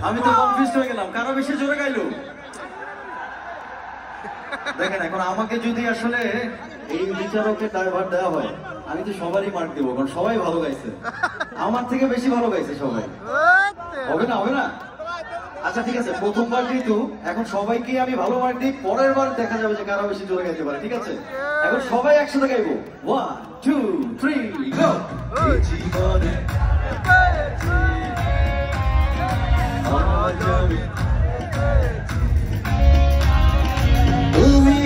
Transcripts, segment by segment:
আমি তো কনফিউজড হয়ে গেলাম, কারো বেশি জোরে গাইলো। দেখেন এখন আমাকে যদি আসলে এই বিচারকের ড্রাইভার দেওয়া হয়, আমি তো সবারই মার্ক দিব, কারণ সবাই ভালো গাইছে, আমার থেকে বেশি ভালো গাইছে সবাই। হবে না, হবে না? আচ্ছা ঠিক আছে, প্রথমবার যেহেতু এখন সবাইকে আমি ভালো মার্ক দিই, পরের বার দেখা যাবে যে কারা বেশি জোরে গাইতে পারে। ঠিক আছে, এখন সবাই একসাথে গাইবো। 1 2 3 গো। জীবনে তুমি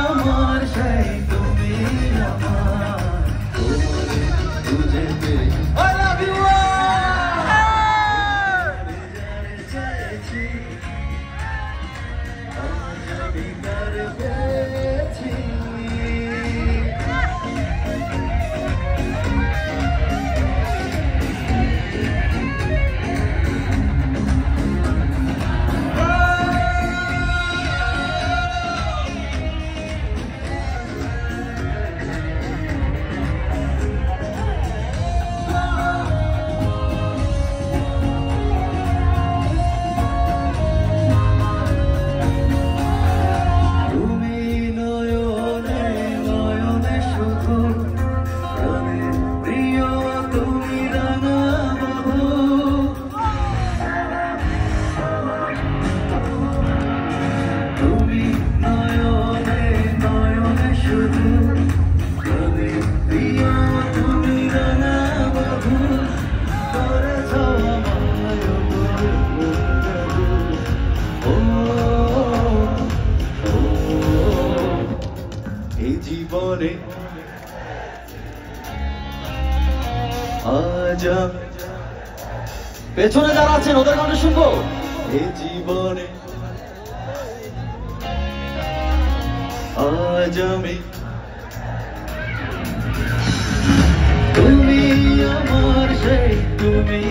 আমার সেই, তুমি আমার, তুঝে I love you জীবনে আজ পেছনে যারা আছেন ওদের গান শুনবো। এই জীবনে আজ আমি, তুমি আমার সেই, তুমি